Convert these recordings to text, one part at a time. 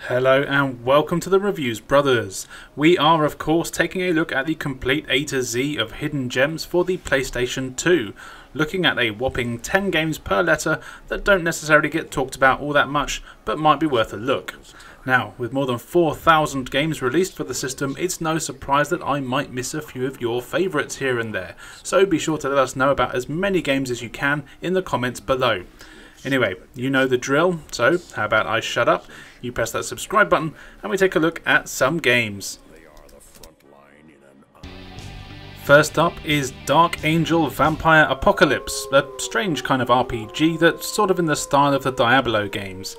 Hello and welcome to the Reviews Brothers. We are of course taking a look at the complete A to Z of Hidden Gems for the PlayStation 2, looking at a whopping 10 games per letter that don't necessarily get talked about all that much but might be worth a look. Now, with more than 4,000 games released for the system, it's no surprise that I might miss a few of your favourites here and there, so be sure to let us know about as many games as you can in the comments below. Anyway, you know the drill, so how about I shut up, you press that subscribe button, and we take a look at some games. First up is Dark Angel Vampire Apocalypse, a strange kind of RPG that's sort of in the style of the Diablo games.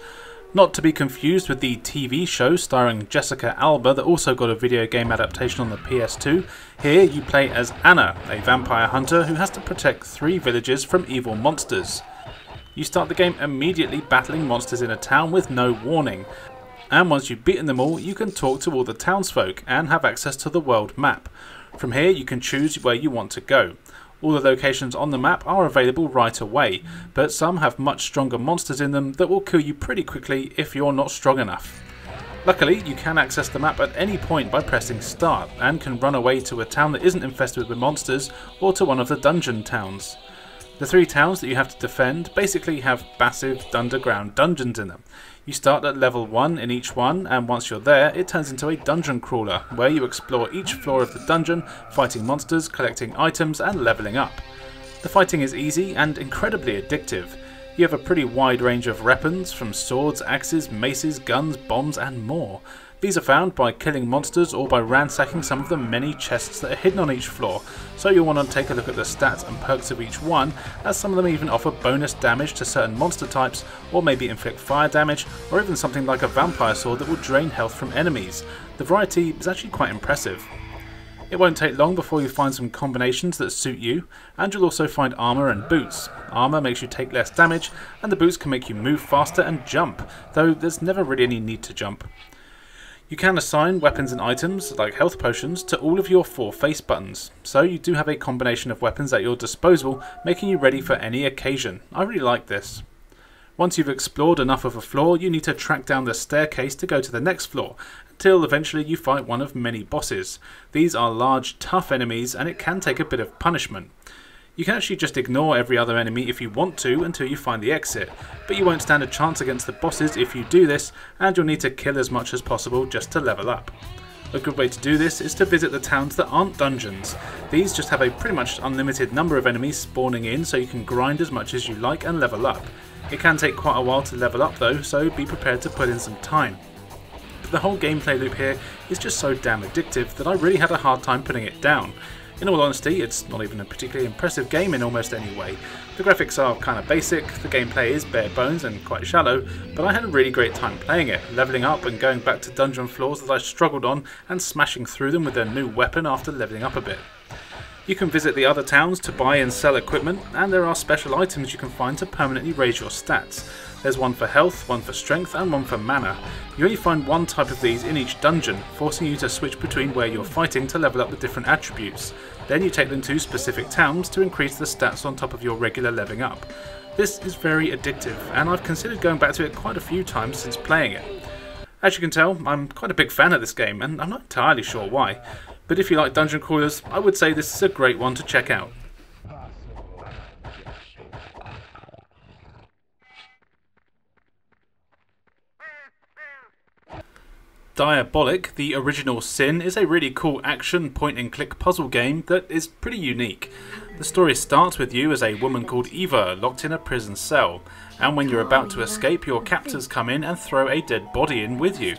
Not to be confused with the TV show starring Jessica Alba that also got a video game adaptation on the PS2. Here you play as Anna, a vampire hunter who has to protect 3 villages from evil monsters. You start the game immediately battling monsters in a town with no warning, and once you've beaten them all you can talk to all the townsfolk and have access to the world map. From here you can choose where you want to go. All the locations on the map are available right away, but some have much stronger monsters in them that will kill you pretty quickly if you're not strong enough. Luckily you can access the map at any point by pressing start, and can run away to a town that isn't infested with monsters or to one of the dungeon towns. The 3 towns that you have to defend basically have massive underground dungeons in them. You start at level 1 in each one, and once you're there it turns into a dungeon crawler where you explore each floor of the dungeon, fighting monsters, collecting items and levelling up. The fighting is easy and incredibly addictive. You have a pretty wide range of weapons, from swords, axes, maces, guns, bombs and more. These are found by killing monsters or by ransacking some of the many chests that are hidden on each floor, so you'll want to take a look at the stats and perks of each one, as some of them even offer bonus damage to certain monster types, or maybe inflict fire damage, or even something like a vampire sword that will drain health from enemies. The variety is actually quite impressive. It won't take long before you find some combinations that suit you, and you'll also find armour and boots. Armour makes you take less damage, and the boots can make you move faster and jump, though there's never really any need to jump. You can assign weapons and items, like health potions, to all of your 4 face buttons, so you do have a combination of weapons at your disposal, making you ready for any occasion. I really like this. Once you've explored enough of a floor, you need to track down the staircase to go to the next floor, until eventually you fight one of many bosses. These are large, tough enemies, and it can take a bit of punishment. You can actually just ignore every other enemy if you want to until you find the exit, but you won't stand a chance against the bosses if you do this, and you'll need to kill as much as possible just to level up. A good way to do this is to visit the towns that aren't dungeons. These just have a pretty much unlimited number of enemies spawning in, so you can grind as much as you like and level up. It can take quite a while to level up though, so be prepared to put in some time. But the whole gameplay loop here is just so damn addictive that I really had a hard time putting it down. In all honesty, it's not even a particularly impressive game in almost any way. The graphics are kind of basic, the gameplay is bare bones and quite shallow, but I had a really great time playing it, levelling up and going back to dungeon floors that I struggled on and smashing through them with a new weapon after levelling up a bit. You can visit the other towns to buy and sell equipment, and there are special items you can find to permanently raise your stats. There's one for health, one for strength and one for mana. You only find one type of these in each dungeon, forcing you to switch between where you're fighting to level up the different attributes. Then you take them to specific towns to increase the stats on top of your regular leveling up. This is very addictive, and I've considered going back to it quite a few times since playing it. As you can tell, I'm quite a big fan of this game, and I'm not entirely sure why. But if you like dungeon crawlers, I would say this is a great one to check out. Diabolik The Original Sin is a really cool action point-and-click puzzle game that is pretty unique. The story starts with you as a woman called Eva locked in a prison cell, and when you're about to escape, your captors come in and throw a dead body in with you.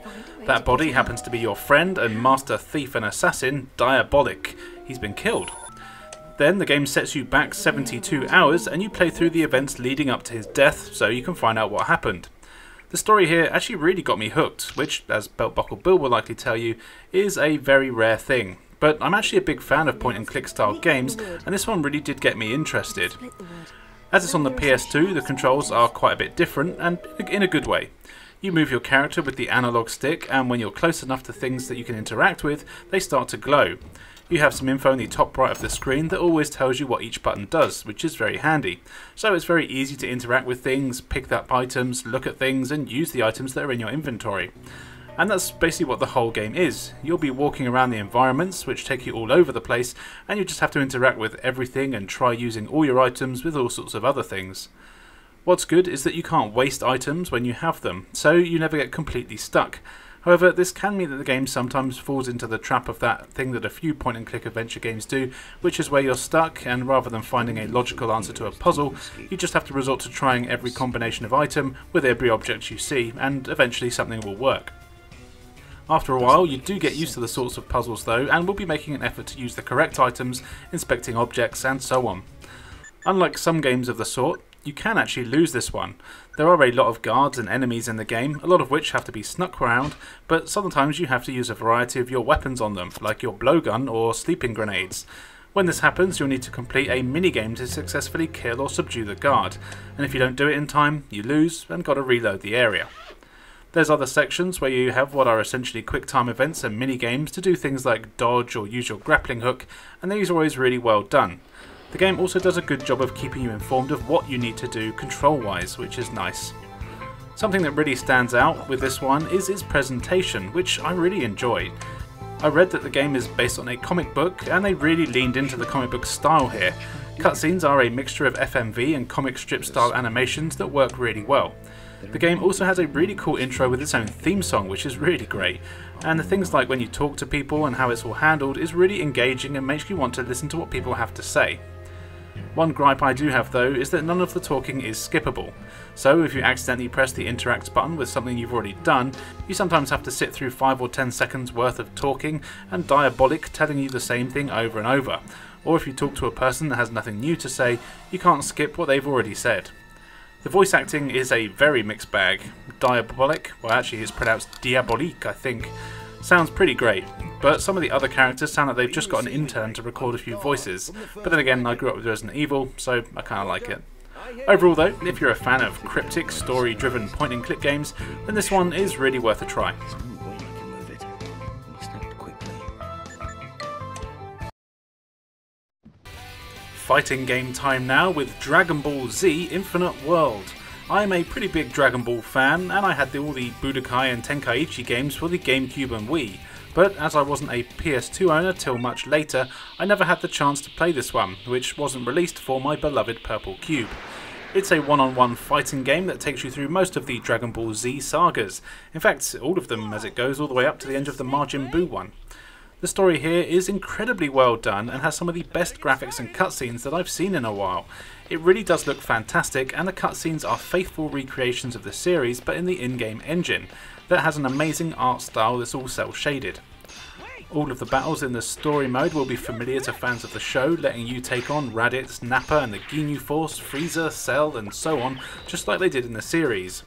That body happens to be your friend and master thief and assassin, Diabolik. He's been killed. Then the game sets you back 72 hours and you play through the events leading up to his death so you can find out what happened. The story here actually really got me hooked, which, as Beltbuckle Bill will likely tell you, is a very rare thing. But I'm actually a big fan of point-and-click style games, and this one really did get me interested. As it's on the PS2, the controls are quite a bit different, and in a good way. You move your character with the analog stick, and when you're close enough to things that you can interact with, they start to glow. You have some info in the top right of the screen that always tells you what each button does, which is very handy. So it's very easy to interact with things, pick up items, look at things and use the items that are in your inventory. And that's basically what the whole game is. You'll be walking around the environments, which take you all over the place, and you just have to interact with everything and try using all your items with all sorts of other things. What's good is that you can't waste items when you have them, so you never get completely stuck. However, this can mean that the game sometimes falls into the trap of that thing that a few point-and-click adventure games do, which is where you're stuck, and rather than finding a logical answer to a puzzle, you just have to resort to trying every combination of item with every object you see, and eventually something will work. After a while, you do get used to the sorts of puzzles though, and will be making an effort to use the correct items, inspecting objects, and so on. Unlike some games of the sort, you can actually lose this one. There are a lot of guards and enemies in the game, a lot of which have to be snuck around, but sometimes you have to use a variety of your weapons on them, like your blowgun or sleeping grenades. When this happens, you'll need to complete a minigame to successfully kill or subdue the guard, and if you don't do it in time, you lose and gotta reload the area. There's other sections where you have what are essentially quick time events and mini-games to do things like dodge or use your grappling hook, and these are always really well done. The game also does a good job of keeping you informed of what you need to do control-wise, which is nice. Something that really stands out with this one is its presentation, which I really enjoy. I read that the game is based on a comic book, and they really leaned into the comic book style here. Cutscenes are a mixture of FMV and comic strip style animations that work really well. The game also has a really cool intro with its own theme song, which is really great, and the things like when you talk to people and how it's all handled is really engaging and makes you want to listen to what people have to say. One gripe I do have though is that none of the talking is skippable, so if you accidentally press the interact button with something you've already done, you sometimes have to sit through 5 or 10 seconds worth of talking and Diabolik telling you the same thing over and over, or if you talk to a person that has nothing new to say, you can't skip what they've already said. The voice acting is a very mixed bag. Diabolik, well actually it's pronounced Diabolik I think, sounds pretty great, but some of the other characters sound like they've just got an intern to record a few voices, but then again I grew up with Resident Evil, so I kinda like it. Overall though, if you're a fan of cryptic, story-driven point-and-click games, then this one is really worth a try. Fighting game time now with Dragonball Z Infinite World. I'm a pretty big Dragon Ball fan, and I had all the Budokai and Tenkaichi games for the GameCube and Wii, but as I wasn't a PS2 owner till much later, I never had the chance to play this one, which wasn't released for my beloved Purple Cube. It's a one-on-one fighting game that takes you through most of the Dragon Ball Z sagas, in fact all of them as it goes all the way up to the end of the Majin Buu one. The story here is incredibly well done and has some of the best graphics and cutscenes that I've seen in a while. It really does look fantastic, and the cutscenes are faithful recreations of the series but in the in-game engine that has an amazing art style that's all cel-shaded. All of the battles in the story mode will be familiar to fans of the show, letting you take on Raditz, Nappa and the Ginyu Force, Frieza, Cell and so on, just like they did in the series.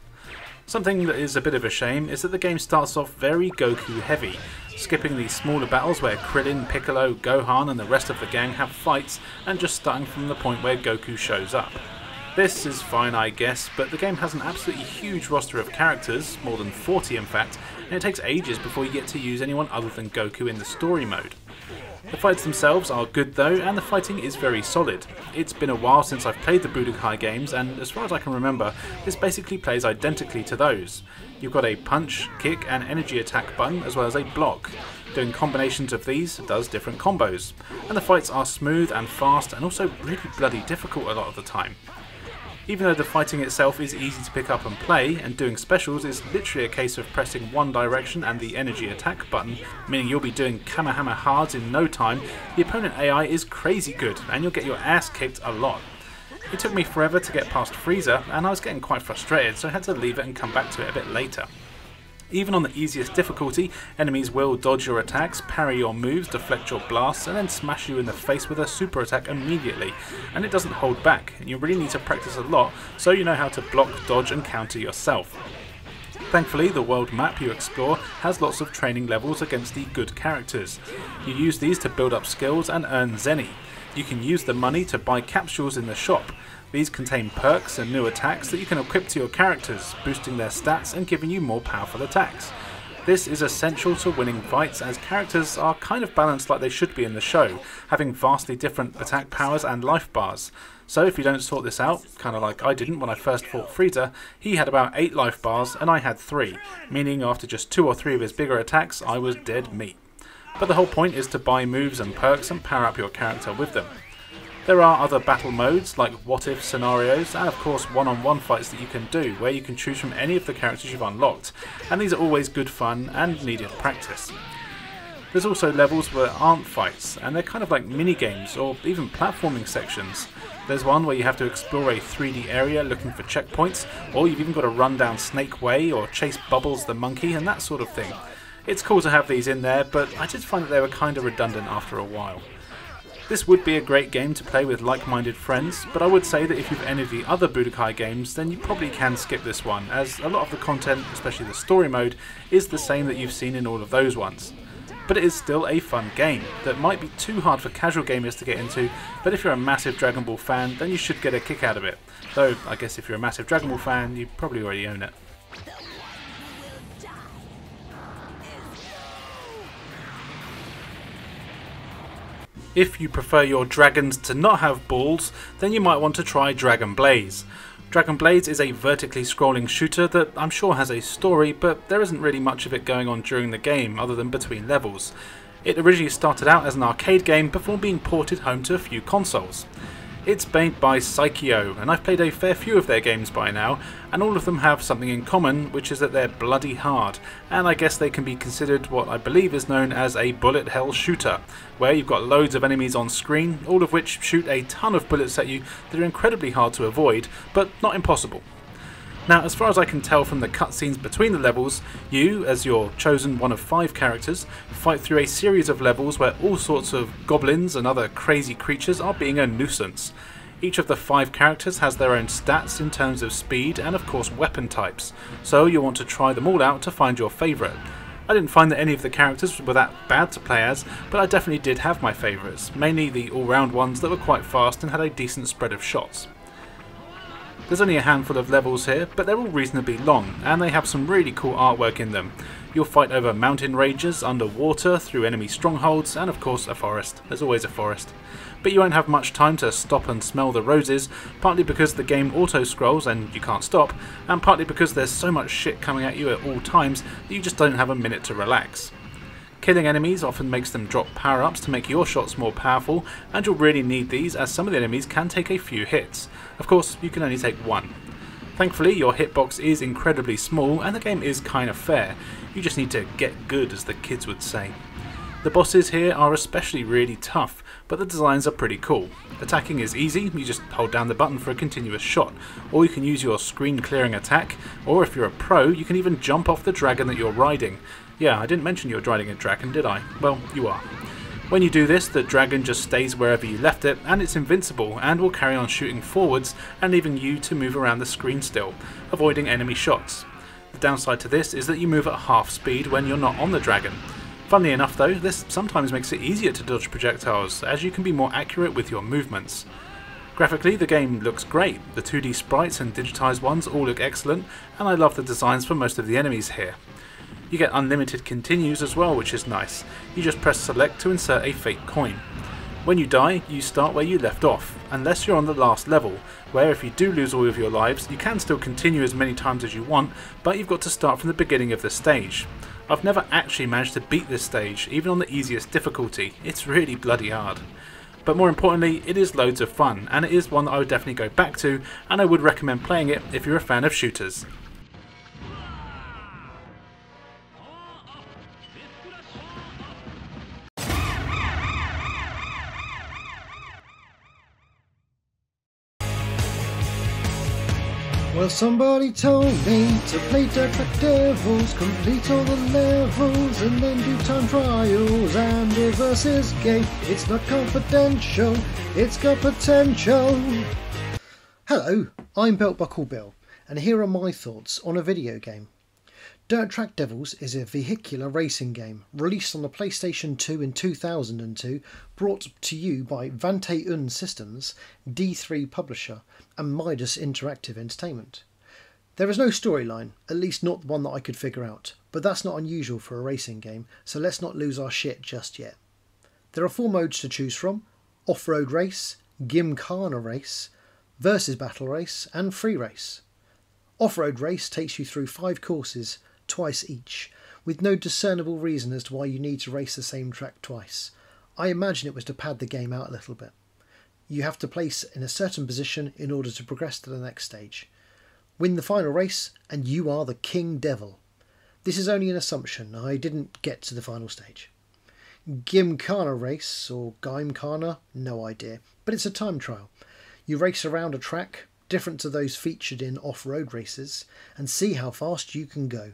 Something that is a bit of a shame is that the game starts off very Goku heavy, skipping the smaller battles where Krillin, Piccolo, Gohan and the rest of the gang have fights, and just starting from the point where Goku shows up. This is fine I guess, but the game has an absolutely huge roster of characters, more than 40 in fact, and it takes ages before you get to use anyone other than Goku in the story mode. The fights themselves are good though, and the fighting is very solid. It's been a while since I've played the Budokai games, and as far as I can remember, this basically plays identically to those. You've got a punch, kick and energy attack button as well as a block. Doing combinations of these does different combos, and the fights are smooth and fast and also really bloody difficult a lot of the time. Even though the fighting itself is easy to pick up and play, and doing specials is literally a case of pressing one direction and the energy attack button, meaning you'll be doing Kamehameha's in no time, the opponent AI is crazy good and you'll get your ass kicked a lot. It took me forever to get past Frieza, and I was getting quite frustrated, so I had to leave it and come back to it a bit later. Even on the easiest difficulty, enemies will dodge your attacks, parry your moves, deflect your blasts, and then smash you in the face with a super attack immediately, and it doesn't hold back, and you really need to practice a lot so you know how to block, dodge and counter yourself. Thankfully, the world map you explore has lots of training levels against the good characters. You use these to build up skills and earn Zenny. You can use the money to buy capsules in the shop. These contain perks and new attacks that you can equip to your characters, boosting their stats and giving you more powerful attacks. This is essential to winning fights, as characters are kind of balanced like they should be in the show, having vastly different attack powers and life bars. So if you don't sort this out, kind of like I didn't when I first fought Frieza, he had about 8 life bars and I had 3, meaning after just 2 or 3 of his bigger attacks I was dead meat. But the whole point is to buy moves and perks and power up your character with them. There are other battle modes like what if scenarios, and of course one-on-one fights that you can do where you can choose from any of the characters you've unlocked, and these are always good fun and needed practice. There's also levels where aren't fights, and they're kind of like mini-games or even platforming sections. There's one where you have to explore a 3D area looking for checkpoints, or you've even got to run down Snake Way or chase Bubbles the monkey and that sort of thing. It's cool to have these in there, but I did find that they were kind of redundant after a while. This would be a great game to play with like-minded friends, but I would say that if you've any of the other Budokai games, then you probably can skip this one, as a lot of the content, especially the story mode, is the same that you've seen in all of those ones. But it is still a fun game that might be too hard for casual gamers to get into, but if you're a massive Dragon Ball fan, then you should get a kick out of it. Though, I guess if you're a massive Dragon Ball fan, you probably already own it. If you prefer your dragons to not have balls, then you might want to try Dragon Blaze. Dragon Blaze is a vertically scrolling shooter that I'm sure has a story, but there isn't really much of it going on during the game other than between levels. It originally started out as an arcade game before being ported home to a few consoles. It's made by Saikyo, and I've played a fair few of their games by now, and all of them have something in common, which is that they're bloody hard, and I guess they can be considered what I believe is known as a bullet hell shooter, where you've got loads of enemies on screen, all of which shoot a ton of bullets at you that are incredibly hard to avoid, but not impossible. Now, as far as I can tell from the cutscenes between the levels, you, as your chosen one of 5 characters, fight through a series of levels where all sorts of goblins and other crazy creatures are being a nuisance. Each of the 5 characters has their own stats in terms of speed and of course weapon types, so you'll want to try them all out to find your favourite. I didn't find that any of the characters were that bad to play as, but I definitely did have my favourites, mainly the all-round ones that were quite fast and had a decent spread of shots. There's only a handful of levels here, but they're all reasonably long, and they have some really cool artwork in them. You'll fight over mountain ranges, underwater, through enemy strongholds, and of course a forest. There's always a forest. But you won't have much time to stop and smell the roses, partly because the game auto-scrolls and you can't stop, and partly because there's so much shit coming at you at all times that you just don't have a minute to relax. Killing enemies often makes them drop power-ups to make your shots more powerful, and you'll really need these as some of the enemies can take a few hits. Of course, you can only take one. Thankfully, your hitbox is incredibly small and the game is kind of fair. You just need to get good, as the kids would say. The bosses here are especially really tough, but the designs are pretty cool. Attacking is easy, you just hold down the button for a continuous shot, or you can use your screen clearing attack, or if you're a pro, you can even jump off the dragon that you're riding. Yeah, I didn't mention you were riding a dragon, did I? Well, you are. When you do this, the dragon just stays wherever you left it, and it's invincible, and will carry on shooting forwards and leaving you to move around the screen still, avoiding enemy shots. The downside to this is that you move at half speed when you're not on the dragon. Funnily enough though, this sometimes makes it easier to dodge projectiles, as you can be more accurate with your movements. Graphically, the game looks great. The 2D sprites and digitised ones all look excellent, and I love the designs for most of the enemies here. You get unlimited continues as well, which is nice. You just press select to insert a fake coin. When you die, you start where you left off, unless you're on the last level, where if you do lose all of your lives, you can still continue as many times as you want, but you've got to start from the beginning of the stage. I've never actually managed to beat this stage, even on the easiest difficulty. It's really bloody hard. But more importantly, it is loads of fun, and it is one that I would definitely go back to, and I would recommend playing it if you're a fan of shooters. Well, somebody told me to play Darkwatch Devils, complete all the levels, and then do time trials, and reverse is gay. It's not confidential, it's got potential. Hello, I'm Beltbuckle Bill, and here are my thoughts on a video game. Darkwatch Devils is a vehicular racing game, released on the PlayStation 2 in 2002, brought to you by Vantay Systems, D3 publisher, and Midas Interactive Entertainment. There is no storyline, at least not one that I could figure out, but that's not unusual for a racing game, so let's not lose our shit just yet. There are 4 modes to choose from: Off-Road Race, Gymkhana Race, Versus Battle Race and Free Race. Off-Road Race takes you through 5 courses, twice each, with no discernible reason as to why you need to race the same track twice. I imagine it was to pad the game out a little bit. You have to place in a certain position in order to progress to the next stage. Win the final race and you are the King Devil. This is only an assumption, I didn't get to the final stage. Gymkhana Race, or Gymkhana, no idea, but it's a time trial. You race around a track, different to those featured in off-road races, and see how fast you can go.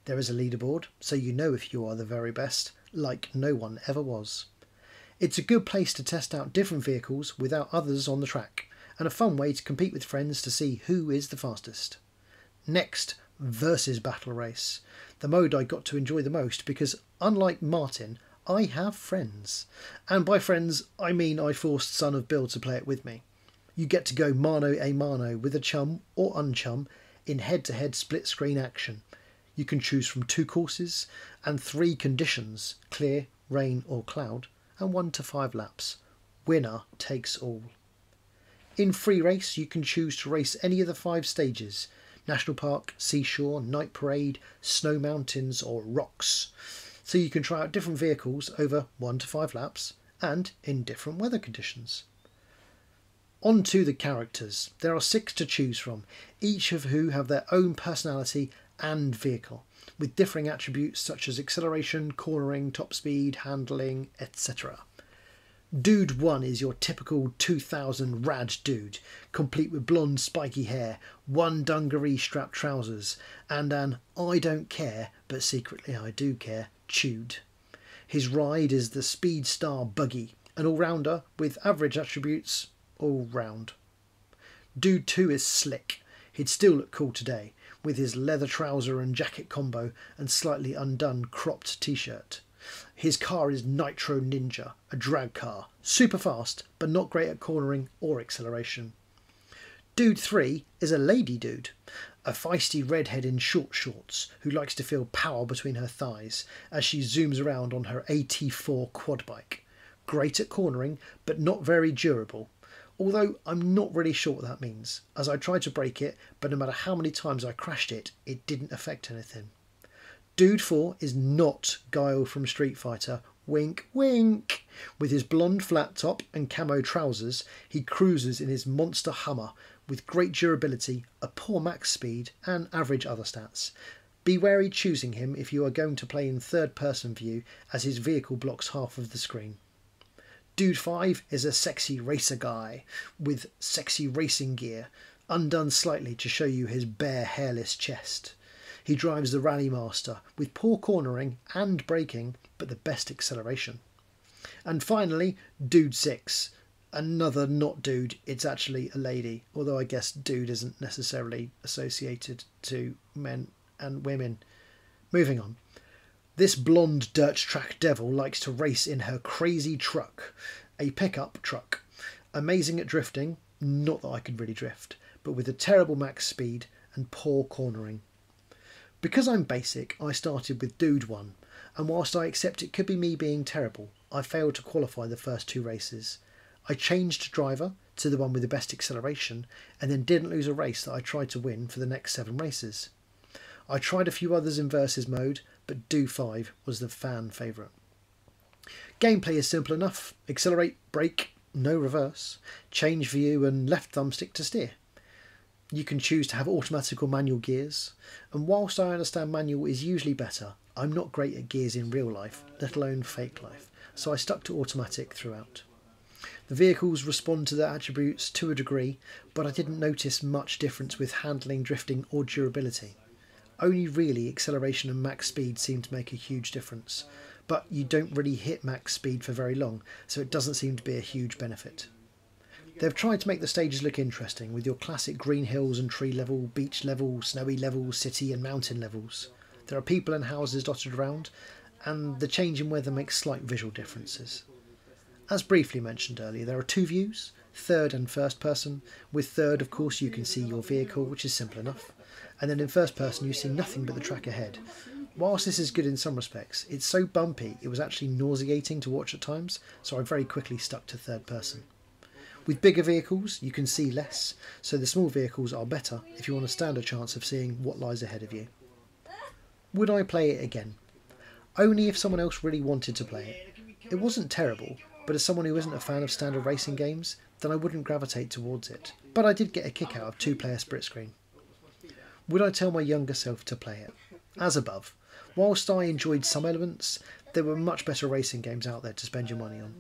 There is a leaderboard, so you know if you are the very best, like no one ever was. It's a good place to test out different vehicles without others on the track, and a fun way to compete with friends to see who is the fastest. Next, Versus Battle Race, the mode I got to enjoy the most because, unlike Martin, I have friends. And by friends, I mean I forced Son of Bill to play it with me. You get to go mano a mano with a chum or unchum in head-to-head split-screen action. You can choose from 2 courses and 3 conditions: clear, rain or cloud, and 1 to 5 laps. Winner takes all. In Free Race, you can choose to race any of the 5 stages: National Park, Seashore, Night Parade, Snow Mountains or Rocks. So you can try out different vehicles over 1 to 5 laps and in different weather conditions. On to the characters. There are 6 to choose from, each of who have their own personality and vehicle, with differing attributes such as acceleration, cornering, top speed, handling, etc. Dude 1 is your typical 2000 rad dude, complete with blonde spiky hair, 1 dungaree strapped trousers, and an I don't care, but secretly I do care tude. His ride is the Speedstar Buggy, an all-rounder with average attributes all round. Dude 2 is slick. He'd still look cool today, with his leather trouser and jacket combo and slightly undone cropped t-shirt. His car is Nitro Ninja, a drag car, super fast but not great at cornering or acceleration. Dude 3 is a lady dude, a feisty redhead in short shorts who likes to feel power between her thighs as she zooms around on her AT4 quad bike. Great at cornering but not very durable, although I'm not really sure what that means, as I tried to break it, but no matter how many times I crashed it, it didn't affect anything. Dude 4 is not Guile from Street Fighter, wink wink. With his blonde flat top and camo trousers, he cruises in his monster Hummer with great durability, a poor max speed and average other stats. Be wary choosing him if you are going to play in third person view, as his vehicle blocks half of the screen. Dude 5 is a sexy racer guy with sexy racing gear, undone slightly to show you his bare hairless chest. He drives the Rally Master with poor cornering and braking, but the best acceleration. And finally, Dude 6. Another not dude, it's actually a lady, although I guess dude isn't necessarily associated to men and women. Moving on. This blonde dirt track devil likes to race in her crazy truck, a pickup truck. Amazing at drifting, not that I could really drift, but with a terrible max speed and poor cornering. Because I'm basic, I started with Dude 1, and whilst I accept it could be me being terrible, I failed to qualify the first 2 races. I changed driver to the one with the best acceleration, and then didn't lose a race that I tried to win for the next 7 races. I tried a few others in versus mode, but Dude 5 was the fan favourite. Gameplay is simple enough: accelerate, brake, no reverse, change view and left thumbstick to steer. You can choose to have automatic or manual gears, and whilst I understand manual is usually better, I'm not great at gears in real life, let alone fake life, so I stuck to automatic throughout. The vehicles respond to their attributes to a degree, but I didn't notice much difference with handling, drifting or durability. Only really acceleration and max speed seem to make a huge difference, but you don't really hit max speed for very long, so it doesn't seem to be a huge benefit. They've tried to make the stages look interesting, with your classic green hills and tree level, beach level, snowy level, city and mountain levels. There are people and houses dotted around, and the change in weather makes slight visual differences. As briefly mentioned earlier, there are 2 views, third and first person. With third, of course, you can see your vehicle, which is simple enough, and then in first person you see nothing but the track ahead. Whilst this is good in some respects, it's so bumpy it was actually nauseating to watch at times, so I very quickly stuck to third person. With bigger vehicles you can see less, so the small vehicles are better if you want to stand a chance of seeing what lies ahead of you. Would I play it again? Only if someone else really wanted to play it. It wasn't terrible, but as someone who isn't a fan of standard racing games, then I wouldn't gravitate towards it. But I did get a kick out of 2-player split screen. Would I tell my younger self to play it? As above. Whilst I enjoyed some elements, there were much better racing games out there to spend your money on.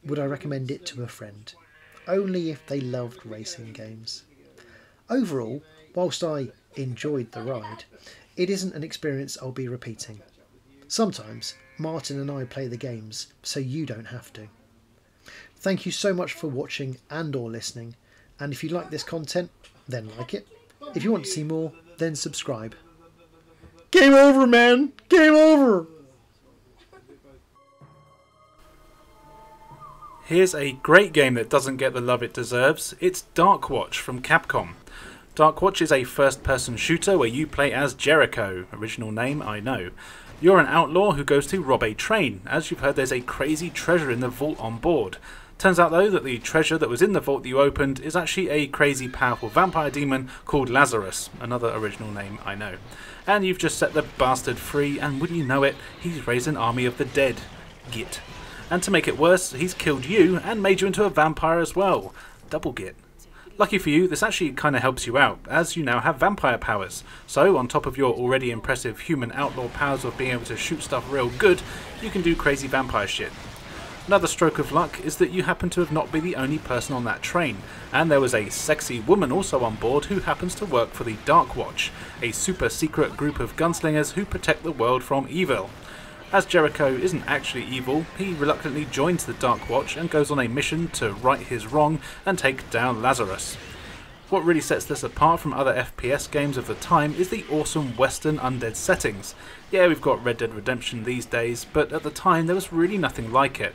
Would I recommend it to a friend? Only if they loved racing games. Overall, whilst I enjoyed the ride, it isn't an experience I'll be repeating. Sometimes Martin and I play the games, so you don't have to. Thank you so much for watching and or listening, and if you like this content, then like it. If you want to see more, then subscribe. Game over, man! Game over! Here's a great game that doesn't get the love it deserves. It's Darkwatch from Capcom. Darkwatch is a first-person shooter where you play as Jericho. Original name, I know. You're an outlaw who goes to rob a train. As you've heard, there's a crazy treasure in the vault on board. Turns out though that the treasure that was in the vault that you opened is actually a crazy powerful vampire demon called Lazarus. Another original name, I know. And you've just set the bastard free, and wouldn't you know it, he's raised an army of the dead. Git. And to make it worse, he's killed you and made you into a vampire as well. Double git. Lucky for you, this actually kind of helps you out, as you now have vampire powers. So, on top of your already impressive human outlaw powers of being able to shoot stuff real good, you can do crazy vampire shit. Another stroke of luck is that you happen to have not been the only person on that train, and there was a sexy woman also on board who happens to work for the Darkwatch, a super secret group of gunslingers who protect the world from evil. As Jericho isn't actually evil, he reluctantly joins the Darkwatch and goes on a mission to right his wrong and take down Lazarus. What really sets this apart from other FPS games of the time is the awesome western undead settings. Yeah, we've got Red Dead Redemption these days, but at the time there was really nothing like it.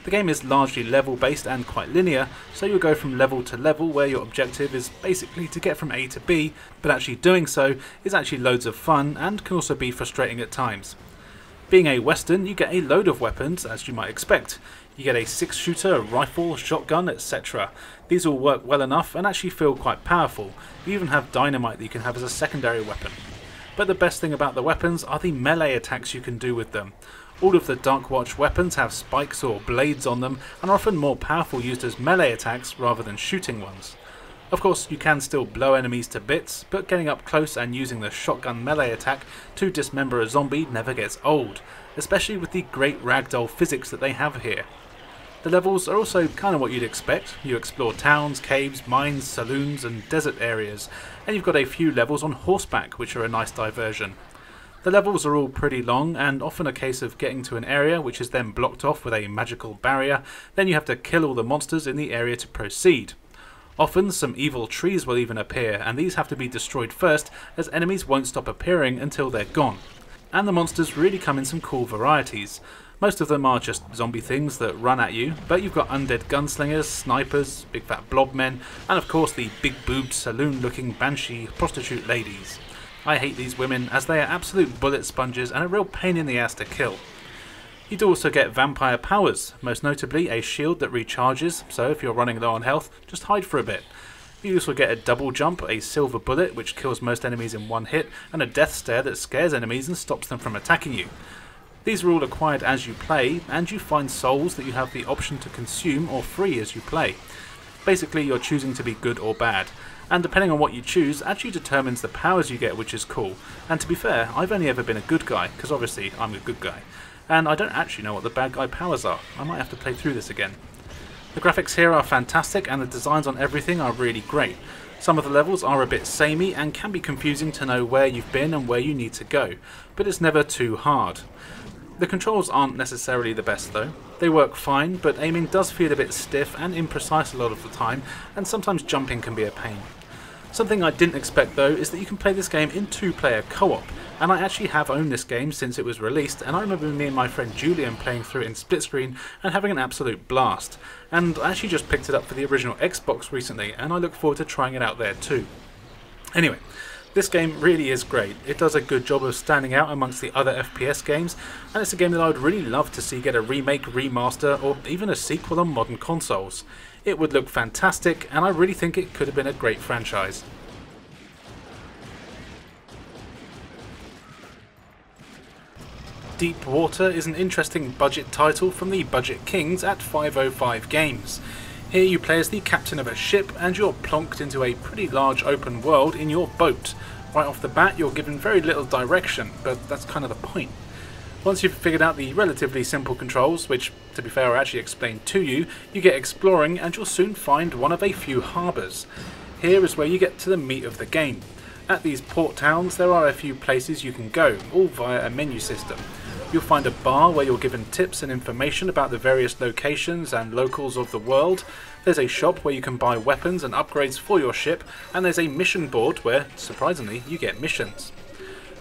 The game is largely level based and quite linear, so you'll go from level to level where your objective is basically to get from A to B, but actually doing so is actually loads of fun and can also be frustrating at times. Being a western, you get a load of weapons, as you might expect. You get a 6-shooter, a rifle, shotgun, etc. These all work well enough and actually feel quite powerful. You even have dynamite that you can have as a secondary weapon. But the best thing about the weapons are the melee attacks you can do with them. All of the Darkwatch weapons have spikes or blades on them and are often more powerful used as melee attacks rather than shooting ones. Of course, you can still blow enemies to bits, but getting up close and using the shotgun melee attack to dismember a zombie never gets old, especially with the great ragdoll physics that they have here. The levels are also kind of what you'd expect. You explore towns, caves, mines, saloons and desert areas, and you've got a few levels on horseback which are a nice diversion. The levels are all pretty long and often a case of getting to an area which is then blocked off with a magical barrier, then you have to kill all the monsters in the area to proceed. Often some evil trees will even appear, and these have to be destroyed first as enemies won't stop appearing until they're gone. And the monsters really come in some cool varieties. Most of them are just zombie things that run at you, but you've got undead gunslingers, snipers, big fat blob men, and of course the big boobed saloon looking banshee prostitute ladies. I hate these women as they are absolute bullet sponges and a real pain in the ass to kill. You do also get vampire powers, most notably a shield that recharges, so if you're running low on health, just hide for a bit. You also get a double jump, a silver bullet which kills most enemies in one hit, and a death stare that scares enemies and stops them from attacking you. These are all acquired as you play, and you find souls that you have the option to consume or free as you play. Basically you're choosing to be good or bad, and depending on what you choose actually determines the powers you get, which is cool. And to be fair, I've only ever been a good guy, because obviously I'm a good guy. And I don't actually know what the bad guy powers are. I might have to play through this again. The graphics here are fantastic and the designs on everything are really great. Some of the levels are a bit samey and can be confusing to know where you've been and where you need to go, but it's never too hard. The controls aren't necessarily the best though. They work fine, but aiming does feel a bit stiff and imprecise a lot of the time, and sometimes jumping can be a pain. Something I didn't expect though is that you can play this game in 2-player co-op, and I actually have owned this game since it was released, and I remember me and my friend Julian playing through it in split screen and having an absolute blast. And I actually just picked it up for the original Xbox recently, and I look forward to trying it out there too. Anyway, This game really is great. It does a good job of standing out amongst the other FPS games, and it's a game that I would really love to see get a remake, remaster, or even a sequel on modern consoles. It would look fantastic, and I really think it could have been a great franchise. Deep Water is an interesting budget title from the Budget Kings at 505 Games. Here you play as the captain of a ship and you're plonked into a pretty large open world in your boat. Right off the bat you're given very little direction, but that's kind of the point. Once you've figured out the relatively simple controls, which to be fair are actually explained to you, you get exploring and you'll soon find one of a few harbours. Here is where you get to the meat of the game. At these port towns there are a few places you can go, all via a menu system. You'll find a bar where you're given tips and information about the various locations and locals of the world. There's a shop where you can buy weapons and upgrades for your ship, and there's a mission board where, surprisingly, you get missions.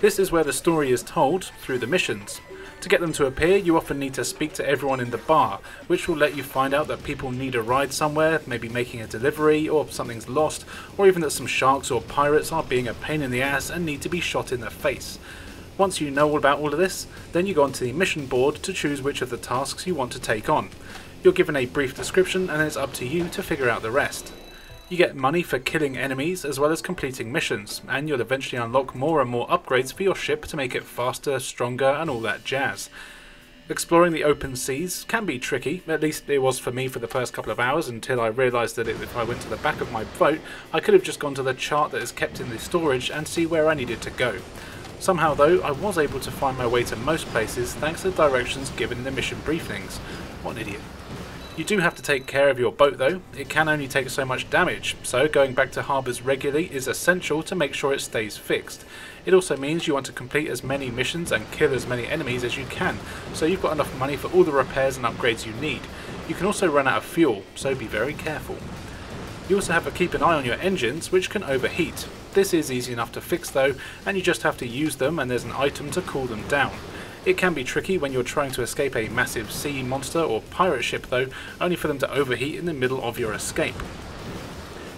This is where the story is told, through the missions. To get them to appear, you often need to speak to everyone in the bar, which will let you find out that people need a ride somewhere, maybe making a delivery, or something's lost, or even that some sharks or pirates are being a pain in the ass and need to be shot in the face. Once you know all about all of this, then you go onto the mission board to choose which of the tasks you want to take on. You're given a brief description and it's up to you to figure out the rest. You get money for killing enemies as well as completing missions, and you'll eventually unlock more and more upgrades for your ship to make it faster, stronger and all that jazz. Exploring the open seas can be tricky, at least it was for me for the first couple of hours until I realised that if I went to the back of my boat I could have just gone to the chart that is kept in the storage and see where I needed to go. Somehow though, I was able to find my way to most places thanks to the directions given in the mission briefings. What an idiot. You do have to take care of your boat though, it can only take so much damage, so going back to harbours regularly is essential to make sure it stays fixed. It also means you want to complete as many missions and kill as many enemies as you can, so you've got enough money for all the repairs and upgrades you need. You can also run out of fuel, so be very careful. You also have to keep an eye on your engines, which can overheat. This is easy enough to fix though, and you just have to use them and there's an item to cool them down. It can be tricky when you're trying to escape a massive sea monster or pirate ship though, only for them to overheat in the middle of your escape.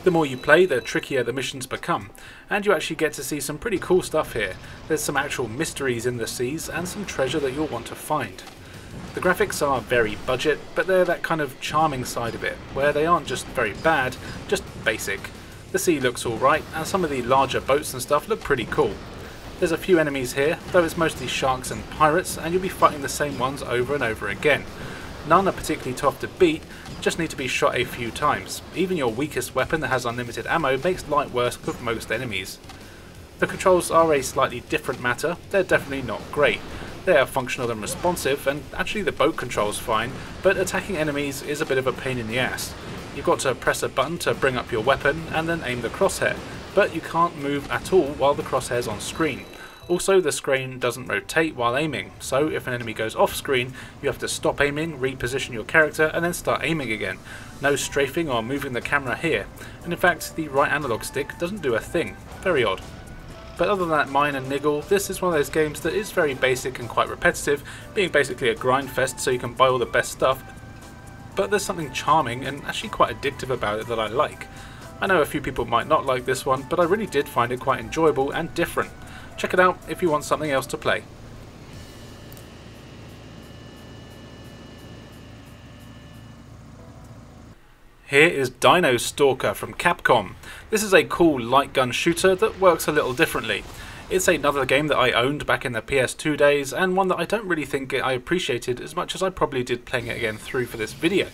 The more you play, the trickier the missions become, and you actually get to see some pretty cool stuff here. There's some actual mysteries in the seas and some treasure that you'll want to find. The graphics are very budget, but they're that kind of charming side of it, where they aren't just very bad, just basic. The sea looks alright, and some of the larger boats and stuff look pretty cool. There's a few enemies here, though it's mostly sharks and pirates, and you'll be fighting the same ones over and over again. None are particularly tough to beat, just need to be shot a few times. Even your weakest weapon that has unlimited ammo makes light work of most enemies. The controls are a slightly different matter, they're definitely not great. They are functional and responsive, and actually the boat controls fine, but attacking enemies is a bit of a pain in the ass. You've got to press a button to bring up your weapon and then aim the crosshair, but you can't move at all while the crosshair's on screen. Also, the screen doesn't rotate while aiming, so if an enemy goes off screen, you have to stop aiming, reposition your character and then start aiming again. No strafing or moving the camera here, and in fact the right analog stick doesn't do a thing. Very odd. But other than that minor niggle, this is one of those games that is very basic and quite repetitive, being basically a grind fest so you can buy all the best stuff, but there's something charming and actually quite addictive about it that I like. I know a few people might not like this one, but I really did find it quite enjoyable and different. Check it out if you want something else to play. Here is Dino Stalker from Capcom. This is a cool light gun shooter that works a little differently. It's another game that I owned back in the PS2 days, and one that I don't really think I appreciated as much as I probably did playing it again through for this video.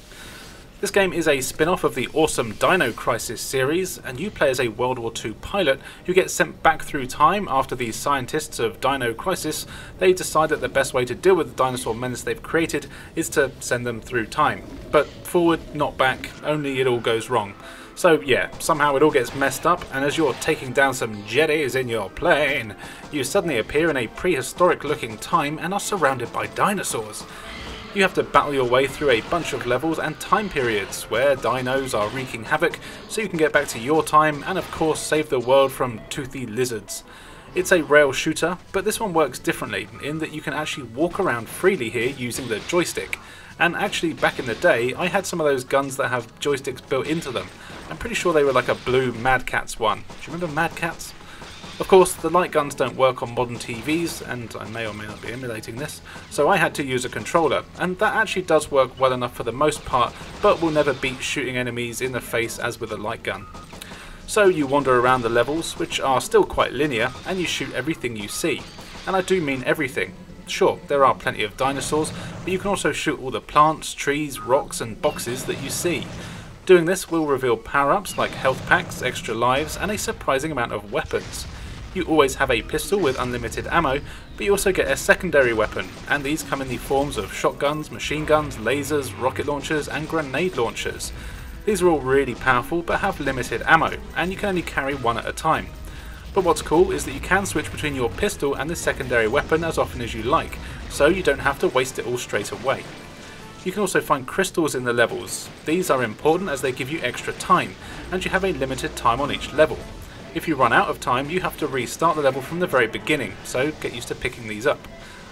This game is a spin-off of the awesome Dino Crisis series, and you play as a World War II pilot who gets sent back through time after the scientists of Dino Crisis. They decide that the best way to deal with the dinosaur menace they've created is to send them through time. But forward, not back, only it all goes wrong. So yeah, somehow it all gets messed up, and as you're taking down some jetties in your plane, you suddenly appear in a prehistoric looking time and are surrounded by dinosaurs. You have to battle your way through a bunch of levels and time periods where dinos are wreaking havoc so you can get back to your time and of course save the world from toothy lizards. It's a rail shooter, but this one works differently in that you can actually walk around freely here using the joystick. And actually back in the day I had some of those guns that have joysticks built into them. I'm pretty sure they were like a blue Mad Catz one. Do you remember Mad Catz? Of course, the light guns don't work on modern TVs, and I may or may not be emulating this, so I had to use a controller, and that actually does work well enough for the most part, but will never beat shooting enemies in the face as with a light gun. So you wander around the levels, which are still quite linear, and you shoot everything you see. And I do mean everything. Sure, there are plenty of dinosaurs, but you can also shoot all the plants, trees, rocks and boxes that you see. Doing this will reveal power-ups like health packs, extra lives, and a surprising amount of weapons. You always have a pistol with unlimited ammo, but you also get a secondary weapon, and these come in the forms of shotguns, machine guns, lasers, rocket launchers and grenade launchers. These are all really powerful but have limited ammo, and you can only carry one at a time. But what's cool is that you can switch between your pistol and this secondary weapon as often as you like, so you don't have to waste it all straight away. You can also find crystals in the levels. These are important as they give you extra time, and you have a limited time on each level. If you run out of time, you have to restart the level from the very beginning, so get used to picking these up.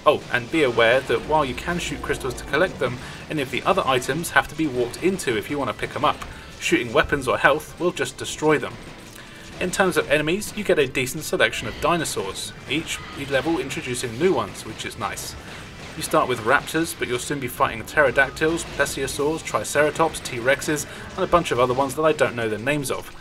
Oh, and be aware that while you can shoot crystals to collect them, any of the other items have to be walked into if you want to pick them up. Shooting weapons or health will just destroy them. In terms of enemies, you get a decent selection of dinosaurs, each level introducing new ones, which is nice. You start with raptors, but you'll soon be fighting pterodactyls, plesiosaurs, triceratops, T-rexes, and a bunch of other ones that I don't know the names of.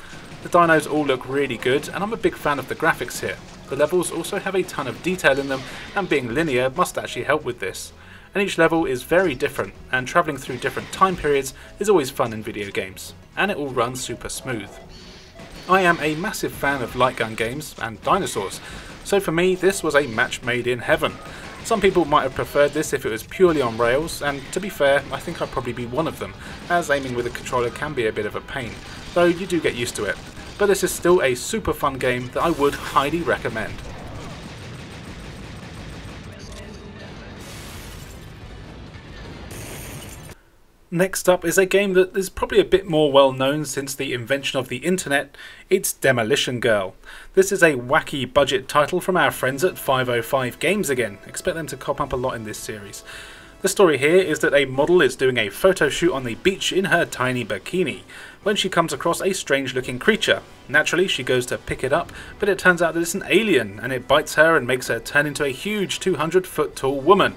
The dinos all look really good, and I'm a big fan of the graphics here. The levels also have a ton of detail in them, and being linear must actually help with this. And each level is very different, and travelling through different time periods is always fun in video games, and it all runs super smooth. I am a massive fan of light gun games and dinosaurs, so for me this was a match made in heaven. Some people might have preferred this if it was purely on rails, and to be fair, I think I'd probably be one of them, as aiming with a controller can be a bit of a pain, though you do get used to it. But this is still a super fun game that I would highly recommend. Next up is a game that is probably a bit more well known since the invention of the internet. It's Demolition Girl. This is a wacky budget title from our friends at 505 Games again. Expect them to cop up a lot in this series. The story here is that a model is doing a photo shoot on the beach in her tiny bikini when she comes across a strange looking creature. Naturally she goes to pick it up, but it turns out that it's an alien and it bites her and makes her turn into a huge 200-foot tall woman.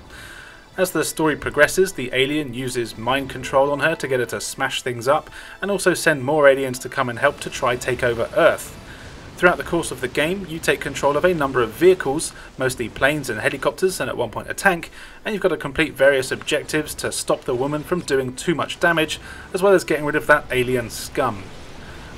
As the story progresses, the alien uses mind control on her to get her to smash things up and also send more aliens to come and help to try take over Earth. Throughout the course of the game, you take control of a number of vehicles, mostly planes and helicopters and at one point a tank, and you've got to complete various objectives to stop the woman from doing too much damage, as well as getting rid of that alien scum.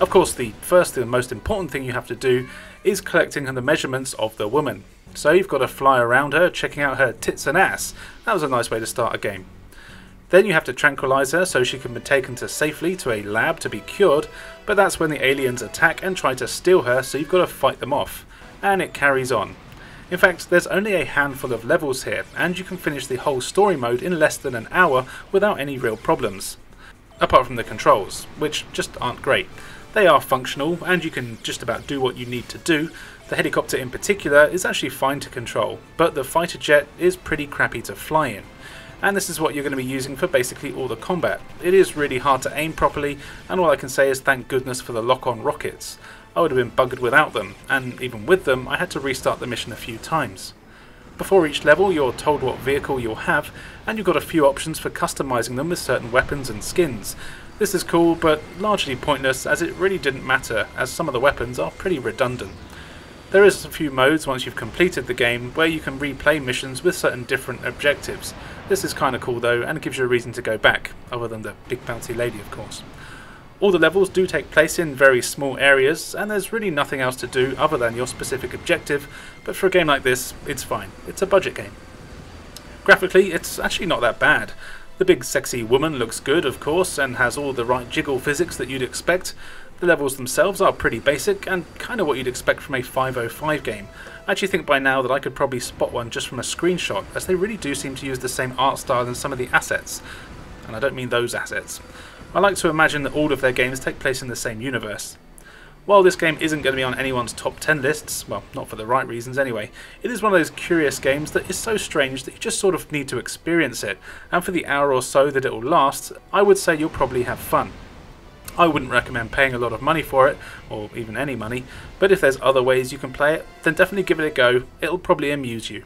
Of course, the first and most important thing you have to do is collecting the measurements of the woman. So you've got to fly around her, checking out her tits and ass. That was a nice way to start a game. Then you have to tranquilize her so she can be taken safely to a lab to be cured, but that's when the aliens attack and try to steal her, so you've got to fight them off. And it carries on. In fact, there's only a handful of levels here, and you can finish the whole story mode in less than an hour without any real problems. Apart from the controls, which just aren't great. They are functional, and you can just about do what you need to do. The helicopter in particular is actually fine to control, but the fighter jet is pretty crappy to fly in. And this is what you're going to be using for basically all the combat. It is really hard to aim properly, and all I can say is thank goodness for the lock-on rockets. I would have been buggered without them, and even with them I had to restart the mission a few times. Before each level you're told what vehicle you'll have, and you've got a few options for customizing them with certain weapons and skins. This is cool, but largely pointless as it really didn't matter, as some of the weapons are pretty redundant. There is a few modes once you've completed the game where you can replay missions with certain different objectives. This is kinda cool though, and it gives you a reason to go back, other than the big bouncy lady of course. All the levels do take place in very small areas, and there's really nothing else to do other than your specific objective, but for a game like this, it's fine. It's a budget game. Graphically, it's actually not that bad. The big sexy woman looks good, of course, and has all the right jiggle physics that you'd expect. The levels themselves are pretty basic, and kind of what you'd expect from a 505 game. I actually think by now that I could probably spot one just from a screenshot, as they really do seem to use the same art style and some of the assets. And I don't mean those assets. I like to imagine that all of their games take place in the same universe. While this game isn't going to be on anyone's top 10 lists, well, not for the right reasons anyway, it is one of those curious games that is so strange that you just sort of need to experience it, and for the hour or so that it will last, I would say you'll probably have fun. I wouldn't recommend paying a lot of money for it, or even any money, but if there's other ways you can play it, then definitely give it a go. It'll probably amuse you.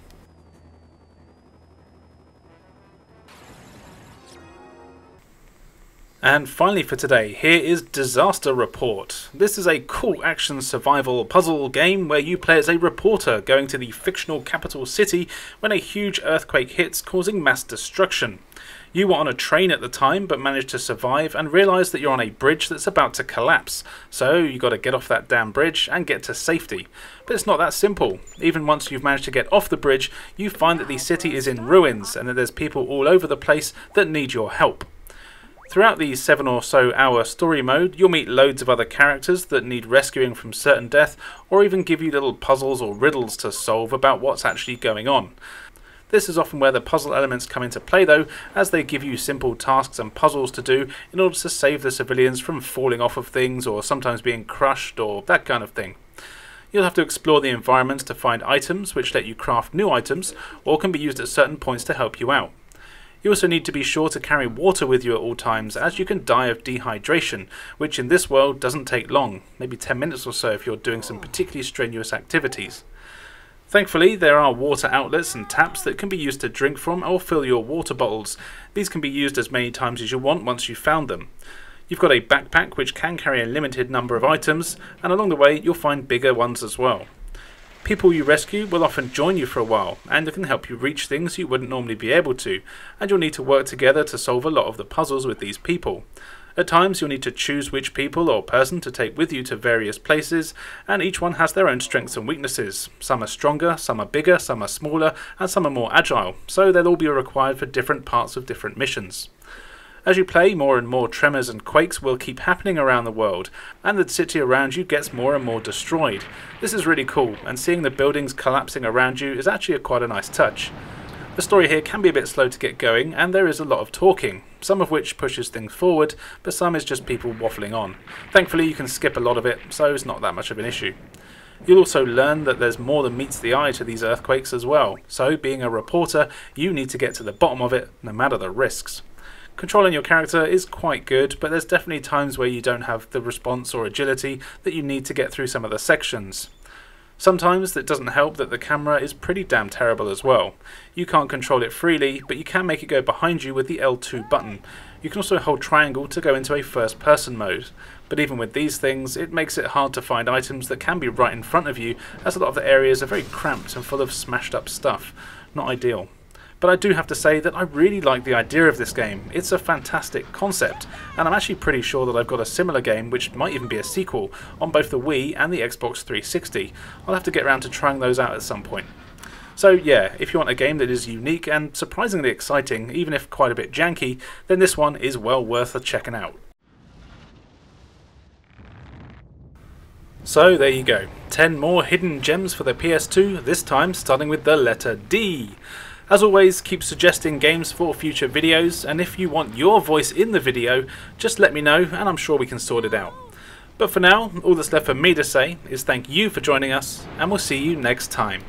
And finally for today, here is Disaster Report. This is a cool action survival puzzle game where you play as a reporter going to the fictional capital city when a huge earthquake hits, causing mass destruction. You were on a train at the time but managed to survive and realise that you're on a bridge that's about to collapse, so you got to get off that damn bridge and get to safety. But it's not that simple. Even once you've managed to get off the bridge, you find that the city is in ruins and that there's people all over the place that need your help. Throughout the 7 or so hour story mode, you'll meet loads of other characters that need rescuing from certain death, or even give you little puzzles or riddles to solve about what's actually going on. This is often where the puzzle elements come into play though, as they give you simple tasks and puzzles to do in order to save the civilians from falling off of things or sometimes being crushed or that kind of thing. You'll have to explore the environments to find items which let you craft new items or can be used at certain points to help you out. You also need to be sure to carry water with you at all times, as you can die of dehydration, which in this world doesn't take long, maybe 10 minutes or so if you're doing some particularly strenuous activities. Thankfully, there are water outlets and taps that can be used to drink from or fill your water bottles. These can be used as many times as you want once you've found them. You've got a backpack which can carry a limited number of items, and along the way you'll find bigger ones as well. People you rescue will often join you for a while, and it can help you reach things you wouldn't normally be able to, and you'll need to work together to solve a lot of the puzzles with these people. At times you'll need to choose which people or person to take with you to various places, and each one has their own strengths and weaknesses. Some are stronger, some are bigger, some are smaller, and some are more agile, so they'll all be required for different parts of different missions. As you play, more and more tremors and quakes will keep happening around the world, and the city around you gets more and more destroyed. This is really cool, and seeing the buildings collapsing around you is actually quite a nice touch. The story here can be a bit slow to get going, and there is a lot of talking, some of which pushes things forward, but some is just people waffling on. Thankfully you can skip a lot of it, so it's not that much of an issue. You'll also learn that there's more than meets the eye to these earthquakes as well, so being a reporter, you need to get to the bottom of it, no matter the risks. Controlling your character is quite good, but there's definitely times where you don't have the response or agility that you need to get through some of the sections. Sometimes it doesn't help that the camera is pretty damn terrible as well. You can't control it freely, but you can make it go behind you with the L2 button. You can also hold triangle to go into a first person mode. But even with these things, it makes it hard to find items that can be right in front of you, as a lot of the areas are very cramped and full of smashed up stuff. Not ideal. But I do have to say that I really like the idea of this game. It's a fantastic concept, and I'm actually pretty sure that I've got a similar game, which might even be a sequel, on both the Wii and the Xbox 360. I'll have to get around to trying those out at some point. So yeah, if you want a game that is unique and surprisingly exciting, even if quite a bit janky, then this one is well worth checking out. So there you go, 10 more hidden gems for the PS2, this time starting with the letter D. As always, keep suggesting games for future videos, and if you want your voice in the video, just let me know and I'm sure we can sort it out. But for now, all that's left for me to say is thank you for joining us, and we'll see you next time.